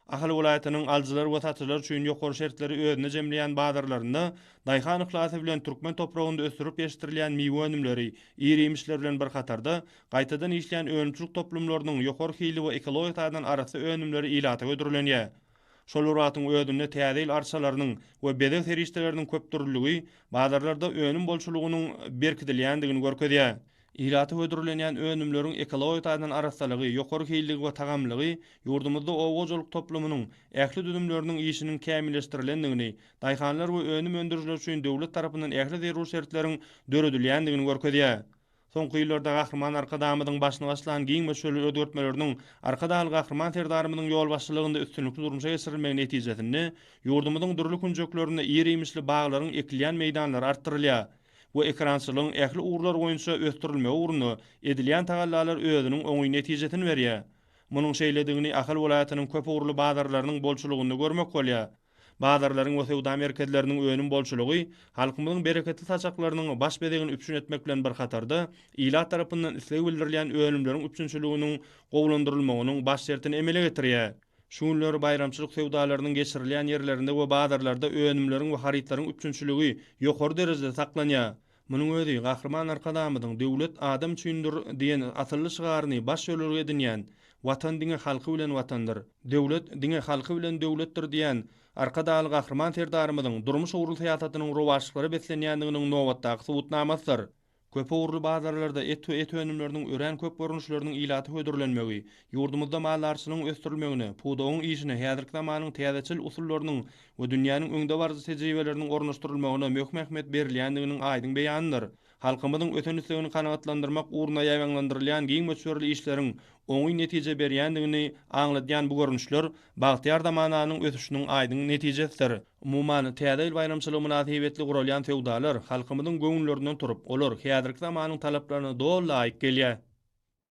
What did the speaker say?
Ahal welaýatynyň aljylar we satyjylar üçin ýokary şertleri özüne jemleýän bazarlarynda daýhan ihlasy bilen türkmen topragynda ösürip ýeşdirilýän miwe önümleri, iri ýemişler bilen bir hatarda gaýtadan işleýän önümçilik toplumlarynyň ýokary hili we ekologiyatadan arasy önümleri ilata gödürilenýär. Şol uratyň ödünne täze il arsalarynyň we bedel serişdeleriniň köpdürlügi bazarlarda önüm bolşulugynyň berkidilýändigini görkezýär. İlatı ödürlenýän önümleriň ekologiyatadan arasalygy, ýokary hilligi we tagamlygy ýurdumyzda owgojuluk toplumynyň ähli düdümleriniň işiniň kämilleşdirilendigini, daýhanlar we önüm öndürüjler üçin döwlet tarapyndan ähli zerur şertleriň döredilýändigini görkezýär. Soňky ýyllarda Gahryman Arkadamyň başyna başlan giň meşgul ödürtmeleriniň arkadaly Gahryman terdarymynyň ýol başçylygynda üstünlikli durmuşa geçirilmegi netijesinde ýurdumyzyň dürli kunjoklarynda ýeri-ýemişli baglaryň ekilýän meýdanlary artdyrylýar. Bu ekrançylygyň ähli uğurlar boýunça ösdürilmegi uğruna edilýän tagallalar özüniň oňy netijesini berýär. Munyň şeýledigini ahal welaýatynyň köp uğurly bazarlarynyň bolşulygynda görmek bolýar. Bazarlaryň we sowda merkezleriniň önüm bolşulygy halkymyzyň bereketli saçaklarynyň baş bedegini üpsün etmek bilen bir hatarda ilat tarapyndan isleg bildirilýän önümleriň üpsünçiliginiň gowlandyrylmagynyň baş şertini emele getirýär. Şuňlar bayramçylyk sowdalarynyň geçirilýän ýerlerinde we bazarlarda önümleriň we harytlaryň üpsünçiligi ýokary derejede saklanýar. Munyň özi Gahryman Arkadamyň döwlet adam üçindir diýen atylly şygaryny baş ýolary edinýän. Watan diňe halky bilen watandyr. Döwlet diňe halky bilen döwletdir diýen Arkadaly Gahryman terdarymyň durmuş uğurly haýatynyň rowaşlyklary beslenýändiginiň nowatdaky subutnamasydyr. Köp uğurly bazarlarda et önümleriniň ören köp görünüşleriniň ilaty hödürlenmegi, ýurdumyzda mallarçylygyň ösdürilmegine, pudogyň işine häzirki zamanyň täzeçil usullarynyň we dünýäniň öňde barjy tejribeleriniň ornaşdyrylmagyna möhüm ähmiýet berilýändiginiň aýdyň beýanydyr. Halkymyzyň öten islegini kanagatlandyrmak uğruna ýaýanlandyrylýan giň meşgul işleriň oňy netije berýändigini aňladýan bu görnüşler bagtyar zamananyň ötüşiniň aýdyň netijesidir. Umuman täze il bayramçylygy münasibetli gurulýan sowdalar halkymyzyň göňüllerinden turup, olar häzirki zamanyň talaplaryna doly laýyk gelýär.